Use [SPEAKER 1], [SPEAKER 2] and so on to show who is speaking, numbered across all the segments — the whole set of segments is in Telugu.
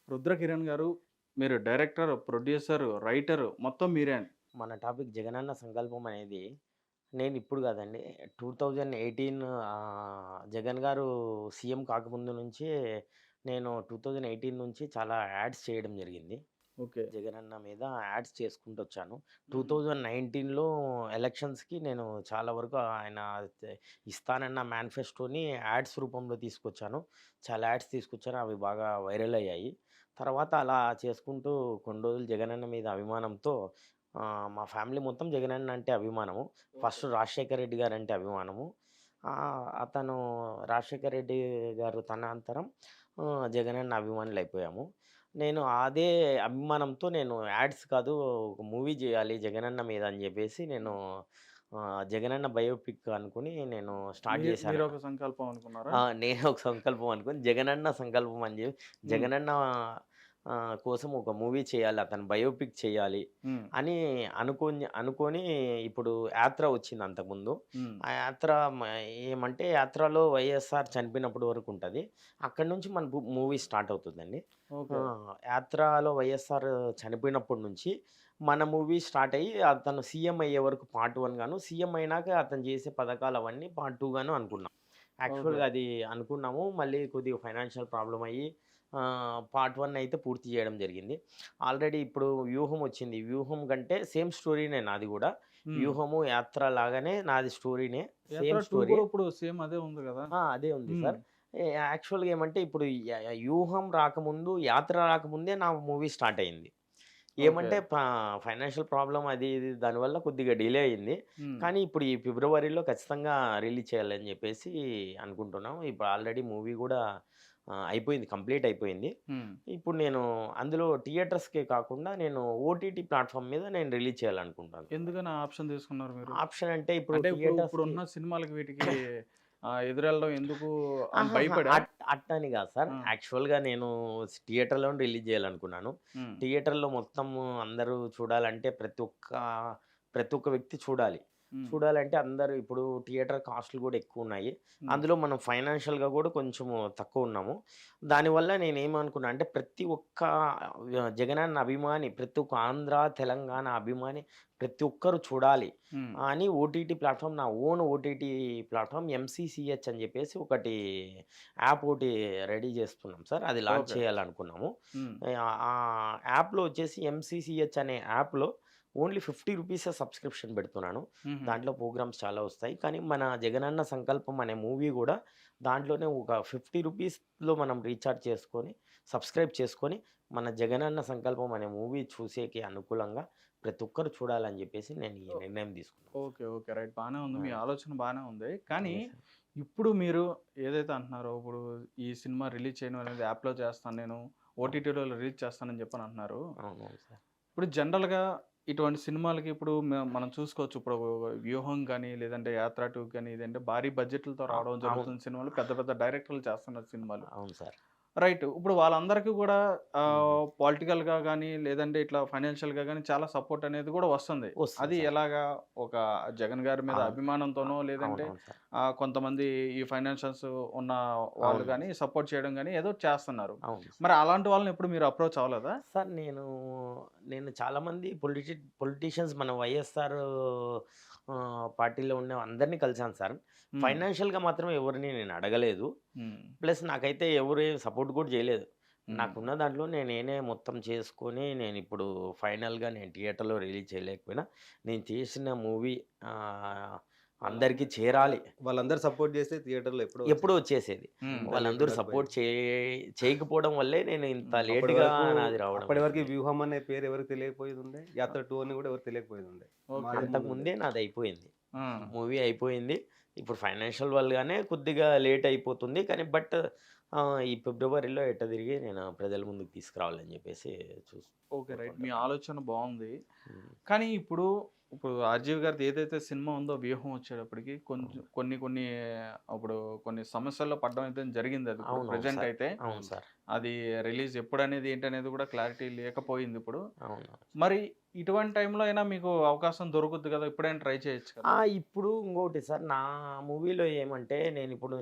[SPEAKER 1] రుద్ర కిరణ్ గారు, మీరు డైరెక్టర్, ప్రొడ్యూసర్, రైటర్ మొత్తం మీరే అండి.
[SPEAKER 2] మన టాపిక్ 'జగనన్న సంకల్పం' అనేది నేనిప్పుడు గాదండి. 2018 జగన్ గారు సీఎం కాకముందు నుంచే నేను 2018 నుంచి చాలా యాడ్స్ చేయడం జరిగింది.
[SPEAKER 1] ఓకే.
[SPEAKER 2] జగనన్న మీద యాడ్స్ చేసుకుంటొచ్చాను.
[SPEAKER 1] హుహు.
[SPEAKER 2] 2019లో ఎలక్షన్స్‌కి నేను చాలా వరకు ఆయన తె ఇస్తానన్న మేనిఫెస్టోని యాడ్స్ రూపంలో తీసుకొచ్చాను. చాలా యాడ్స్ తీసుకొచ్చాను. అవి బాగా వైరల్ అయ్యాయి. తర్వాత అలా చేసుకుంటూ కొన్ని రోజులు జగనన్న మీద అభిమానంతో మా ఫ్యామిలీ మొత్తం జగనన్న అంటే అభిమానము.
[SPEAKER 1] Okay.
[SPEAKER 2] First Rajasekhar Reddy guarantee అభిమానము. అతను రాజశేఖర్ రెడ్డి గారు తదనంతరం జగనన్న అభిమానులయిపోయాము. నేను అదే అభిమానంతో నేను యాడ్స్ కాదు, ఒక మూవీ జేయాలి జగనన్న మీద అని జెప్పేసి నేను జగనన్న బయోపిక్ అనుకుని నేను స్టార్ట్ జేశాను.
[SPEAKER 1] మీరొక సంకల్పం అనుకున్నారా?
[SPEAKER 2] నేనే ఒక సంకల్పం అనుకోని జగనన్న సంకల్పం అని జెప్పి
[SPEAKER 1] హ్మ్.
[SPEAKER 2] జగనన్న కోసం ఒక మూవీ చేయాలి, అతని బయోపిక్ చేయాలి
[SPEAKER 1] హ్మ్.
[SPEAKER 2] అని అనుకోని ఇప్పుడు 'యాత్ర' వచ్చింది అంతకుముందు.
[SPEAKER 1] హ్మ్.
[SPEAKER 2] ఆ 'యాత్ర' ఏమంటే 'యాత్రలో' వైఎస్ఆర్ చనిపోయినప్పటి వరకు ఉంటది. అక్కడి నుంచి మన మూవీ స్టార్ట్ అవుతుందండి.
[SPEAKER 1] ఓకే.
[SPEAKER 2] 'యాత్రలో' వైఎస్ఆర్ చనిపోయినప్పటి నుంచి మన మూవీ స్టార్ట్ అయ్యి అతను సీఎం అయ్యే వరకు పార్ట్ 1 గాను, సీఎం అయినాక అతను చేసే పథకాలు అవన్నీ పార్ట్ 2 గాను అనుకున్నాం.
[SPEAKER 1] ఓకే.
[SPEAKER 2] యాక్చువల్‌గా అది అనుకున్నాము. మళ్ళీ కొద్దిగా ఫైనాన్షియల్ ప్రాబ్లమ్ అయ్యి పార్ట్ 1 అయితే పూర్తి చేయడం జరిగింది. ఆల్రెడీ ఇప్పుడు 'వ్యూహం' వచ్చింది. 'వ్యూహం' కంటే సేమ్ స్టోరీనే నాది గూడా.
[SPEAKER 1] హ్మ్.
[SPEAKER 2] 'వ్యూహము', 'యాత్ర' లాగానే నాది స్టోరీనే.
[SPEAKER 1] 'యాత్ర
[SPEAKER 2] సేమ్
[SPEAKER 1] 2'
[SPEAKER 2] స్టోరీ.
[SPEAKER 1] కూడా ఇప్పుడు సేమ్ అదే ఉంది గదా!
[SPEAKER 2] అదే ఉంది
[SPEAKER 1] హ్మ్.
[SPEAKER 2] సార్. యాక్చువల్‌గా ఏమంటే ఇప్పుడు 'వ్యూహం' రాకముందు, 'యాత్ర' రాకముందే నా మూవీ స్టార్ట్ అయింది.
[SPEAKER 1] ఓకే.
[SPEAKER 2] ఏమంటే ఫైనాన్షియల్ ప్రాబ్లమ్ అది ఇది దానివల్ల కొద్దిగా డిలే అయింది.
[SPEAKER 1] హ్మ్.
[SPEAKER 2] కానీ ఇప్పుడు ఈ ఫిబ్రవరిలో ఖచ్చితంగా రిలీజ్ చేయాలని జెప్పేసి అనుకుంటున్నాం. ఇప్పుడు ఆల్రెడీ మూవీ గూడా అయిపోయింది. కంప్లీట్ అయిపోయింది.
[SPEAKER 1] హ్మ్.
[SPEAKER 2] ఇప్పుడు నేను అందులో థియేటర్స్‌కే కాకుండా నేను ఓటీటీ ప్లాట్‌ఫార్మ్ మీద నేను రిలీజ్ చేయాలనుకుంటాను.
[SPEAKER 1] ఎందుకని ఆ ఆప్షన్ తీసుకున్నారు మీరు?
[SPEAKER 2] ఆప్షన్ అంటే ఇప్పుడు
[SPEAKER 1] అంటే
[SPEAKER 2] థియేటర్స్‌కి
[SPEAKER 1] ఇప్పుడున్న సినిమాలకి వీటికి ఎదురెళ్ళడం ఎందుకు అని
[SPEAKER 2] ఆహాహా!
[SPEAKER 1] భయపడా?
[SPEAKER 2] అట్టని గాదు సార్.
[SPEAKER 1] ఆ!
[SPEAKER 2] యాక్చువల్‌గా నేను థియేటర్‌లోనే రిలీజ్ జేయాలనుకున్నాను.
[SPEAKER 1] హ్మ్.
[SPEAKER 2] థియేటర్‌లో మొత్తము అందరూ చూడాలంటే ప్రతి ఒక్క వ్యక్తి చూడాలి.
[SPEAKER 1] హ్మ్.
[SPEAKER 2] చూడాలంటే అందరూ ఇప్పుడు థియేటర్ కాస్ట్‌లు గూడా ఎక్కువున్నాయి.
[SPEAKER 1] హ్మ్.
[SPEAKER 2] అందులో మనం ఫైనాన్షియల్‌గా గూడా కొంచెము తక్కువున్నాము. దానివల్ల నేనేమనుకున్నా అంటే ప్రతి ఒక్క జగనన్న అభిమాని, ప్రతి ఒక్క ఆంధ్ర, తెలంగాణ అభిమాని ప్రతి ఒక్కరు చూడాలి
[SPEAKER 1] హ్మ్.
[SPEAKER 2] అని ఓటీటీ ప్లాట్‌ఫార్మ్, నా ఓన్ ఓటీటీ ప్లాట్‌ఫార్మ్ ఎంసీసీహెచ్ అని జెప్పేసి ఒకటి యాప్ ఒకటి రెడీ జేస్తున్నాం సార్. అది లాంచ్
[SPEAKER 1] ఓకే.
[SPEAKER 2] చేయాలనుకున్నాము.
[SPEAKER 1] హ్మ్.
[SPEAKER 2] ఆ యాప్‌లో వచ్చేసి ఎంసీసీహెచ్ అనే యాప్‌లో ఓన్లీ ₹50 సబ్స్క్రిప్షన్ పెడుతున్నాను.
[SPEAKER 1] హుహు.
[SPEAKER 2] దాంట్లో ప్రోగ్రామ్స్ చాలా వస్తాయి. కానీ మన 'జగనన్న సంకల్పం' అనే మూవీ గూడా దాంట్లోనే ఒక ₹50లో మనం రీచార్జ్ చేసుకొని, సబ్స్క్రైబ్ చేసుకొని, మన 'జగనన్న సంకల్పం' అనే మూవీ చూసేకి అనుకూలంగా ప్రతి ఒక్కరు చూడాలని జెప్పేసి నేను ఈ
[SPEAKER 1] ఓ
[SPEAKER 2] నిర్ణయం తీసుకున్నాను సార్.
[SPEAKER 1] ఓకే. ఓకే. రైట్. బానే ఉంది.
[SPEAKER 2] ఆ!
[SPEAKER 1] మీ ఆలోచన బానే ఉంది. కానీ
[SPEAKER 2] అదే సార్.
[SPEAKER 1] ఇప్పుడు మీరు ఏదైతే అంటున్నారో, ఇప్పుడు ఈ సినిమా రిలీజ్ చేయడం అనేది యాప్‌లో చేస్తాను నేను.
[SPEAKER 2] అవును.
[SPEAKER 1] ఓటీటీలో రిలీజ్ చేస్తానని చెప్పని అంటున్నారు.
[SPEAKER 2] అవునవును సార్.
[SPEAKER 1] ఇప్పుడు జనరల్‌గా ఇటువంటి సినిమాలకి ఇప్పుడు మనం చూసుకోవచ్చు. ఇప్పుడు 'వ్యూహం' గాని, లేదంటే 'యాత్ర 2' గాని, ఇదంటే భారీ బడ్జెట్‌లతో రావడం
[SPEAKER 2] అవును.
[SPEAKER 1] జరుగుతున్న సినిమాలు. పెద్ద పెద్ద డైరెక్టర్లు చేస్తున్నారు సినిమాలు.
[SPEAKER 2] అవును సార్.
[SPEAKER 1] రైట్. ఇప్పుడు వాళ్ళందరికీ గూడా
[SPEAKER 2] హ్మ్.
[SPEAKER 1] పొలిటికల్‌గా గాని, లేదంటే ఇట్లా ఫైనాన్షియల్‌గా గాని చాలా సపోర్ట్ అనేది గూడా వస్తుంది.
[SPEAKER 2] వస్తుంది
[SPEAKER 1] అది
[SPEAKER 2] సార్.
[SPEAKER 1] ఎలాగా? ఒక జగన్ గారి మీద
[SPEAKER 2] అవును.
[SPEAKER 1] అభిమానంతోనో, లేదంటే
[SPEAKER 2] అవునవును సార్.
[SPEAKER 1] కొంతమంది ఈ ఫైనాన్షియల్స్ ఉన్న వాళ్ళు
[SPEAKER 2] అవునవును
[SPEAKER 1] గాని
[SPEAKER 2] సార్.
[SPEAKER 1] సపోర్ట్ చేయడం గాని ఏదో చేస్తున్నారు.
[SPEAKER 2] అవును సార్.
[SPEAKER 1] మరి అలాంటి వాళ్ళని ఎప్పుడు మీరు అప్రోచ్ అవ్వలేదా?
[SPEAKER 2] సార్ నేను చాలామంది పొలిటీషియన్స్ మన వైఎస్ఆర్ పార్టీలో ఉన్న అందరిని కలిసాను సార్.
[SPEAKER 1] హ్మ్.
[SPEAKER 2] ఫైనాన్షియల్‌గా మాత్రం ఎవరిని నేను అడగలేదు.
[SPEAKER 1] హ్మ్.
[SPEAKER 2] ప్లస్ నాకైతే ఎవరు ఏం సపోర్ట్ కూడా చేయలేదు.
[SPEAKER 1] హ్మ్.
[SPEAKER 2] నాకున్న దాంట్లో నేనే మొత్తం చేసుకొని నేనిప్పుడు ఫైనల్‌గా నేను థియేటర్‌లో రిలీజ్ చేయలేకపోయినా, నేను చేసిన మూవీ ఆహ్, అందరికి చేరాలి.
[SPEAKER 3] వాళ్ళందరూ సపోర్ట్ జేస్తే థియేటర్‌లో ఎప్పుడో
[SPEAKER 2] ఎప్పుడో
[SPEAKER 3] వచ్చేసేది.
[SPEAKER 2] వచ్చేసేది.
[SPEAKER 1] హ్మ్.
[SPEAKER 3] ఇంత లేట్
[SPEAKER 2] వాళ్ళందరూ సపోర్ట్
[SPEAKER 3] ఉండకపోయేది.
[SPEAKER 2] చేయకపోవడం వల్లే నేను ఇంత
[SPEAKER 1] హ్మ్.
[SPEAKER 3] అప్పటి
[SPEAKER 2] లేట్‌గా
[SPEAKER 3] వరకు
[SPEAKER 2] నాది రావడం
[SPEAKER 3] అప్పటి వరకు
[SPEAKER 2] అయితుంది.
[SPEAKER 3] 'వ్యూహం' అనే పేరు ఎవరికీ తెలియకపోయేదుండే. 'యాత్ర 2' అని గూడా ఎవరికీ తెలియకపోయేదుండే.
[SPEAKER 1] ఓకే.
[SPEAKER 3] మాదే
[SPEAKER 2] అంతకుముందే
[SPEAKER 3] ముందుండేది.
[SPEAKER 2] నాదయిపోయింది.
[SPEAKER 1] ఆ!
[SPEAKER 2] మూవీ అయిపోయింది. ఇప్పుడు ఫైనాన్షియల్ వల్‌గానే కొద్దిగా లేట్ అయిపోతుంది. కానీ ఈ ఫిబ్రవరిలో ఎట్ట తిరిగి నేను ప్రజల ముందుకు తీసుకురావాలని జెప్పేసి
[SPEAKER 1] ఓకే. రైట్. మీ
[SPEAKER 2] కోరుకుంటున్నాను.
[SPEAKER 1] ఆలోచన బావుంది.
[SPEAKER 2] హ్మ్.
[SPEAKER 1] కానీ ఇప్పుడు 'రాజీవ్' గారిది ఏదైతే సినిమా ఉందో 'వ్యూహం' వచ్చేటప్పటికి కొంచెం
[SPEAKER 2] అవును.
[SPEAKER 1] కొన్ని అప్పుడు కొన్ని సమస్యల్లో పడడం అయితే జరిగిందది. ఇప్పుడు
[SPEAKER 2] అవునవును
[SPEAKER 1] ప్రెజెంట్
[SPEAKER 2] సార్.
[SPEAKER 1] అయితే
[SPEAKER 2] అవును సార్.
[SPEAKER 1] అది రిలీజ్ ఎప్పుడనేది ఏంటనేది కూడా క్లారిటీ లేకపోయిందిప్పుడు.
[SPEAKER 2] అవునవును.
[SPEAKER 1] మరి ఇటువంటి టైంలో అయినా మీకు అవకాశం దొరుకుద్ది కదా! ఇప్పుడైనా ట్రై చేయొచ్చు కదా!
[SPEAKER 2] ఇప్పుడు ఇంకోటి సార్, నా మూవీలో ఏమంటే నేను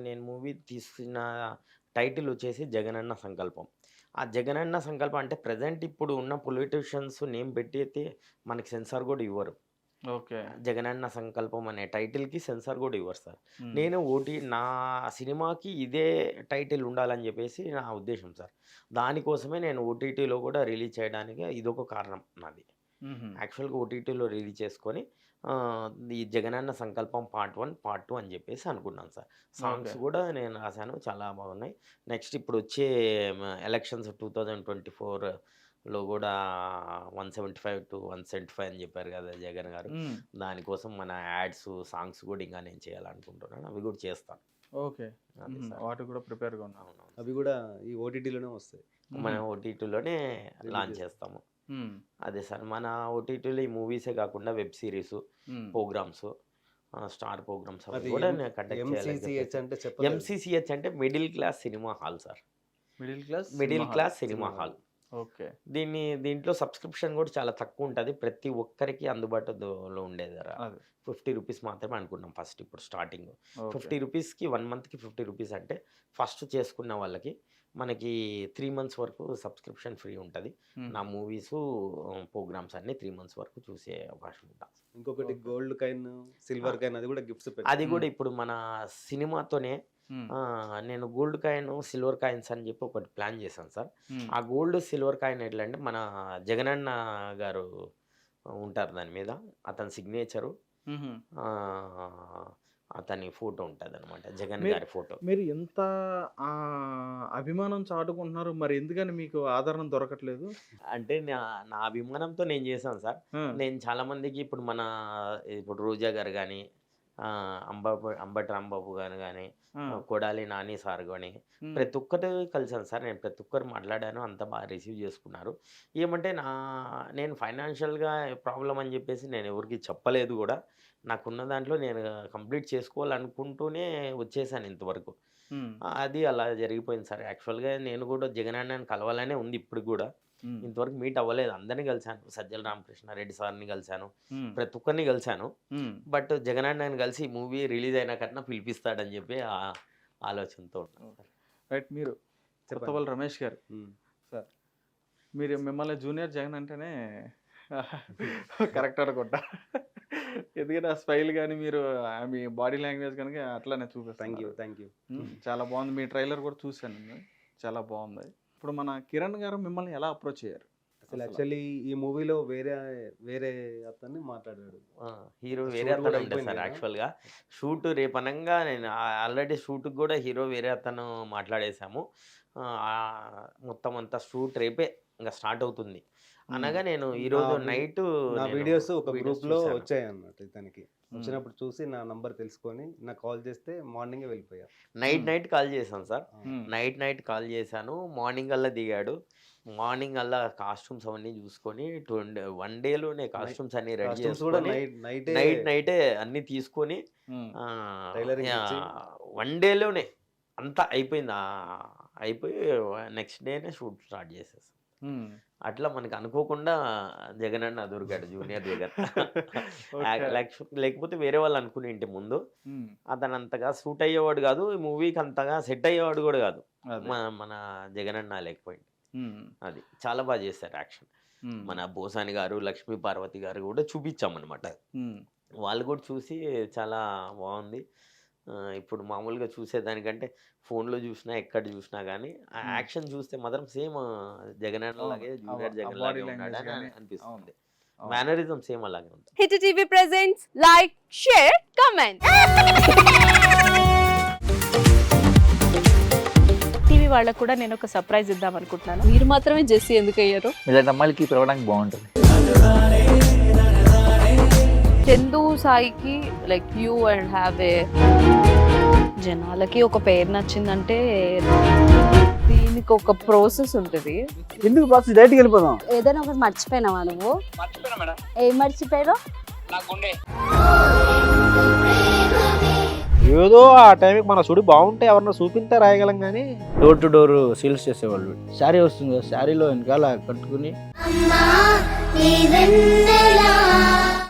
[SPEAKER 2] మూవీ తీసిన టైటిల్ వచ్చేసి 'జగనన్న సంకల్పం.' ఆ జగనన్న సంకల్పం అంటే ప్రెజెంట్ ఇప్పుడు ఉన్న పొలిటీషియన్స్ నేమ్ పెట్టి అయితే మనకి సెన్సార్ కూడా ఇవ్వరు.
[SPEAKER 1] ఓకే.
[SPEAKER 2] జగనన్న సంకల్పం అనే టైటిల్‌కి సెన్సార్ కూడా ఇవ్వరు సార్.
[SPEAKER 1] హ్మ్.
[SPEAKER 2] నేను నా సినిమాకి ఇదే టైటిల్ ఉండాలని చెప్పేసి నా ఉద్దేశం సార్. దానికోసమే నేను ఓటీటీలో కూడా రిలీజ్ చేయడానికి ఇదొక కారణం నాది.
[SPEAKER 1] హుహు.
[SPEAKER 2] యాక్చువల్‌గా ఓటీటీలో రిలీజ్ చేసుకొని ఈ జగనన్న సంకల్పం పార్ట్ 1, పార్ట్ 2 అని చెప్పేసి అనుకున్నాను సార్. Songs
[SPEAKER 1] okay.
[SPEAKER 2] కూడా నేను రాశాను. చాలా బాగున్నాయి. నెక్స్ట్ ఇప్పుడు వచ్చే ఎలక్షన్స్ 2024లో కూడా 175-175 అని చెప్పారు కదా జగన్ గారు.
[SPEAKER 1] హ్మ్.
[SPEAKER 2] దానికోసం మన యాడ్స్, సాంగ్స్ కూడా ఇంకా నేను చేయాలనుకుంటున్నాను. అవి కూడా చేస్తాను.
[SPEAKER 1] ఓకే.
[SPEAKER 2] అది
[SPEAKER 1] హుహు.
[SPEAKER 2] సార్.
[SPEAKER 1] వాటికి కూడా ప్రిపేర్‌గా ఉన్నారు.
[SPEAKER 2] అవునవును.
[SPEAKER 3] అవి కూడా ఈ ఓటీటీలోనే వస్తాయి.
[SPEAKER 2] మన
[SPEAKER 1] హుహు.
[SPEAKER 2] ఓటీటీలోనే
[SPEAKER 3] రిలీజ్
[SPEAKER 2] లాంచ్
[SPEAKER 3] చేస్తాం.
[SPEAKER 2] చేస్తాము.
[SPEAKER 1] హ్మ్.
[SPEAKER 2] అదే సార్. మన ఓటీటీలో ఈ మూవీసే కాకుండా వెబ్ సిరీస్,
[SPEAKER 1] హ్మ్.
[SPEAKER 2] ప్రోగ్రామ్స్, స్టార్ ప్రోగ్రామ్స్ అవి
[SPEAKER 3] అది
[SPEAKER 2] కూడా నేను కండక్ట్ చేయాలని
[SPEAKER 3] ఎంసీసీహెచ్
[SPEAKER 2] చెప్పేసి.
[SPEAKER 3] అంటే చెప్పలేదు.
[SPEAKER 2] ఎంసీసీహెచ్ అంటే middle class cinema hall sir.
[SPEAKER 1] Middle class
[SPEAKER 2] middle
[SPEAKER 1] cinema hall.
[SPEAKER 2] Class cinema
[SPEAKER 3] cinema
[SPEAKER 2] hall.
[SPEAKER 3] Hall.
[SPEAKER 1] Okay.
[SPEAKER 2] దీంట్లో సబ్స్క్రిప్షన్ కూడా చాలా తక్కువ ఉంటుంది. ప్రతి ఒక్కరికి అందుబాటులో ఉండే ధర
[SPEAKER 1] అది.
[SPEAKER 2] 50 రూపీస్ మాత్రమే అనుకున్నాం ఫస్ట్ ఇప్పుడు స్టార్టింగ్.
[SPEAKER 1] ఓకే.
[SPEAKER 2] 50 రూపీస్‌కి 1 మంత్‌కి 50 రూపీస్ అంటే ఫస్ట్ చేసుకున్న వాళ్ళకి మనకి 3 మంత్స్ వరకు సబ్స్క్రిప్షన్ ఫ్రీ ఉంటది. నా
[SPEAKER 1] హుహు.
[SPEAKER 2] మూవీసు, ప్రోగ్రామ్స్ అన్నీ 3 మంత్స్ వరకు చూసే అవకాశం ఉంటుంది.
[SPEAKER 3] ఇంకొకటి
[SPEAKER 1] okay.
[SPEAKER 3] Gold coin, silver coin అది కూడా గిఫ్ట్స్
[SPEAKER 2] అది
[SPEAKER 3] పెట్టారు.
[SPEAKER 2] కూడా
[SPEAKER 1] హ్మ్.
[SPEAKER 2] ఇప్పుడు మన సినిమాతోనే
[SPEAKER 1] హ్మ్.
[SPEAKER 2] నేను గోల్డ్ కాయిన్, సిల్వర్ కాయిన్స్ అని చెప్పి ఒకటి ప్లాన్ చేశాను సార్.
[SPEAKER 1] హ్మ్.
[SPEAKER 2] ఆ గోల్డ్, సిల్వర్ కాయిన్ ఎట్లా అంటే మన జగనన్న గారు ఉంటారు దాని మీద. అతని సిగ్నేచరు,
[SPEAKER 1] హుహు.
[SPEAKER 2] అతని ఫోటో ఉంటదనమాట. జగన్
[SPEAKER 1] మీరు
[SPEAKER 2] గారి ఫోటో.
[SPEAKER 1] మీరు ఎంత అభిమానం చాటుకుంటున్నారు. మరి ఎందుకని మీకు ఆదరణ దొరకట్లేదు?
[SPEAKER 2] అంటే నా అభిమానంతో నేను చేశాను సార్.
[SPEAKER 1] ఆ!
[SPEAKER 2] నేను చాలామందికి ఇప్పుడు రోజా గారు గానీ, అంబటి రాంబాబు గారు గానీ,
[SPEAKER 1] ఆ!
[SPEAKER 2] కొడాలి నాని సార్ గానీ,
[SPEAKER 1] హ్మ్.
[SPEAKER 2] ప్రతి ఒక్కరు కలిసాను సార్. నేను ప్రతి ఒక్కరు మాట్లాడాను. అంతా బాగా రిసీవ్ చేసుకున్నారు. ఏమంటే నేను ఫైనాన్షియల్‌గా ప్రాబ్లమ్ అని చెప్పేసి నేను ఎవరికీ చెప్పలేదు గూడా. నాకున్న దాంట్లో నేను కంప్లీట్ చేసుకోవాలనుకుంటూనే వచ్చేసాను ఇంతవరకు.
[SPEAKER 1] హ్మ్.
[SPEAKER 2] అది అలా జరిగిపోయింది సార్. యాక్చువల్‌గా నేను కూడా జగనన్నని కలవాలనే ఉంది ఇప్పటికి గూడా.
[SPEAKER 1] హ్మ్.
[SPEAKER 2] ఇంతవరకు మీట్ అవ్వలేదు. అందరిని కలిసాను. సజ్జల రామకృష్ణారెడ్డి సార్‌ని కలిసాను.
[SPEAKER 1] హ్మ్.
[SPEAKER 2] ప్రతి ఒక్కరిని కలిసాను.
[SPEAKER 1] హ్మ్.
[SPEAKER 2] బట్ జగనన్నని కలిసి ఈ మూవీ రిలీజ్ అయినాకన్నా పిలిపిస్తాడని చెప్పి ఆలోచనతో ఉన్నాను సార్.
[SPEAKER 1] రైట్. మీరు
[SPEAKER 3] చెప్పండి.
[SPEAKER 1] కొత్తపల్లి రమేష్ గారు.
[SPEAKER 3] హ్మ్.
[SPEAKER 1] సార్. మిమ్మల్ని జూనియర్ జగన్ అంటేనే కరెక్ట్ అనుకుంటా. ఎందుకంటే ఆ స్మైల్ గాని, మీరు మీ బాడీ లాంగ్వేజ్ గనుక అట్లానే
[SPEAKER 3] థాంక్ యూ.
[SPEAKER 1] చూపిస్తున్నారు.
[SPEAKER 3] Thank you.
[SPEAKER 1] హ్మ్. చాలా బాగుంది. మీ ట్రైలర్ కూడా చూసాను నేను. చాలా బాగుంది. ఇప్పుడు మన కిరణ్ గారు మిమ్మల్ని ఎలా అప్రోచ్ అయ్యారు?
[SPEAKER 3] అసలు యాక్చువల్లీ ఈ మూవీలో వేరే అతన్ని మాట్లాడాడు.
[SPEAKER 2] హీరో
[SPEAKER 3] షూట్
[SPEAKER 2] వేరే
[SPEAKER 3] కూడా
[SPEAKER 2] అతను ఉండే
[SPEAKER 3] అయిపోయింది
[SPEAKER 2] సార్
[SPEAKER 3] కదా!
[SPEAKER 2] యాక్చువల్‌గా. షూట్ రేపనంగా నేను ఆల్రెడీ షూట్‌కి కూడా హీరో వేరే అతను మాట్లాడేసాము. మొత్తం అంతా షూట్ రేపే ఇంక స్టార్ట్ అవుతుంది.
[SPEAKER 1] హ్మ్.
[SPEAKER 2] అనగా నేను
[SPEAKER 3] నా
[SPEAKER 2] ఈరోజు
[SPEAKER 3] వి
[SPEAKER 2] నైటు
[SPEAKER 3] నా
[SPEAKER 2] నేను
[SPEAKER 3] వీడియోస్ ఒక
[SPEAKER 2] వీడియోస్
[SPEAKER 3] గ్రూప్‌లో
[SPEAKER 2] చూసాను.
[SPEAKER 3] వచ్చాయన్నమాట ఇతనికి.
[SPEAKER 1] హ్మ్.
[SPEAKER 3] వచ్చినప్పుడు చూసి నా నంబర్ తెలుసుకొని నాకు కాల్ చేస్తే మార్నింగే వెళ్ళిపోయా.
[SPEAKER 2] నైట్
[SPEAKER 1] హ్మ్.
[SPEAKER 2] నైట్ కాల్ చేశాను సార్.
[SPEAKER 3] ఆ!
[SPEAKER 1] హ్మ్.
[SPEAKER 2] నైట్ కాల్ చేశాను. మార్నింగ్ అల్లా దిగాడు. మార్నింగ్ అల్లా కాస్ట్యూమ్స్ అవన్నీ చూసుకొని 1 డేలోనే
[SPEAKER 3] నై
[SPEAKER 2] కాస్ట్యూమ్స్ అన్నీ రెడీ
[SPEAKER 3] కాస్ట్యూమ్స్ కూడా
[SPEAKER 2] చేసుకొని
[SPEAKER 3] నైటే
[SPEAKER 2] నైటే అన్నీ తీసుకొని
[SPEAKER 1] హ్మ్.
[SPEAKER 3] టైలరింగ్ ఇచ్చి
[SPEAKER 2] 1 డేలోనే అంతా అయిపోయింది. అయిపోయి నెక్స్ట్ డేనే షూట్ స్టార్ట్ చేసేసాం.
[SPEAKER 1] హ్మ్.
[SPEAKER 2] అట్లా మనకు అనుకోకుండా జగనన్న దొరికాడు జూనియర్ జగన్.
[SPEAKER 1] ఓకే.
[SPEAKER 2] లేకపోతే వేరే వాళ్ళు అనుకునింటి ముందు.
[SPEAKER 1] హ్మ్.
[SPEAKER 2] అతను అంతగా సూట్ అయ్యేవాడు కాదు. ఈ మూవీకి అంతగా సెట్ అయ్యేవాడు కూడా కాదు.
[SPEAKER 1] అదే.
[SPEAKER 2] మన జగనన్న లేకపోయింది.
[SPEAKER 1] హ్మ్.
[SPEAKER 2] అది. చాలా బాగా చేశారు యాక్షన్.
[SPEAKER 1] హ్మ్.
[SPEAKER 2] మన బోసాని గారు, లక్ష్మీ పార్వతి గారు కూడా చూపించామన్నమాట.
[SPEAKER 1] హ్మ్.
[SPEAKER 2] వాళ్ళు కూడా చూసి చాలా బాగుంది. ఇప్పుడు మామూలుగా చూసేదానికంటే ఫోన్‌లో చూసినా, ఎక్కడ చూసినా గానీ, ఆ
[SPEAKER 1] హ్మ్.
[SPEAKER 2] యాక్షన్ చూస్తే మాత్రం సేమ్ జగనన్న
[SPEAKER 1] అవును.
[SPEAKER 2] లాగే, జూనియర్
[SPEAKER 1] ఆ
[SPEAKER 2] జగన్
[SPEAKER 1] బాడీ
[SPEAKER 2] లాగే
[SPEAKER 1] లాంగ్వేజ్
[SPEAKER 2] ఉన్నాడని
[SPEAKER 1] గాని. అవును.
[SPEAKER 2] అనిపిస్తుంది.
[SPEAKER 1] అవును.
[SPEAKER 2] మేనరిజం సేమ్ అలాగే ఉంటుంది.
[SPEAKER 4] Hit TV presents like, share, comment. TV వాళ్ళకు కూడా నేను ఒక సర్ప్రైజ్ ఇద్దాం అనుకుంటున్నాను.
[SPEAKER 5] మీరు మాత్రమే జెస్సీ ఎందుకు అయ్యారు?
[SPEAKER 6] ఇలాంటి అమ్మాయిలకి పిలవడానికి బాగుంటుంది.
[SPEAKER 5] చందు సాయికి like you and have a జనాలకి ఒక పేరు నచ్చిందంటే దీనికి ఒక ప్రాసెస్ ఉంటుంది.
[SPEAKER 7] ఎందుకు బాక్స్ డైరెక్ట్‌గా వెళ్ళిపోదాం.
[SPEAKER 8] ఏదైనా ఒకటి మర్చిపోయినావా నువ్వు?
[SPEAKER 6] మర్చిపోయినా మేడం,
[SPEAKER 8] ఏం మర్చిపోయావు?
[SPEAKER 6] నా గుండె.
[SPEAKER 7] ఏదో ఆ టైంకి మన సుడి బాగుంటే ఎవరన్నా చూపింటే రాయగలం కానీ డోర్ టు డోర్ సేల్స్ చేసేవాళ్ళు. శారీ వస్తుంది కదా, శారీలో వెనకాల కట్టుకుని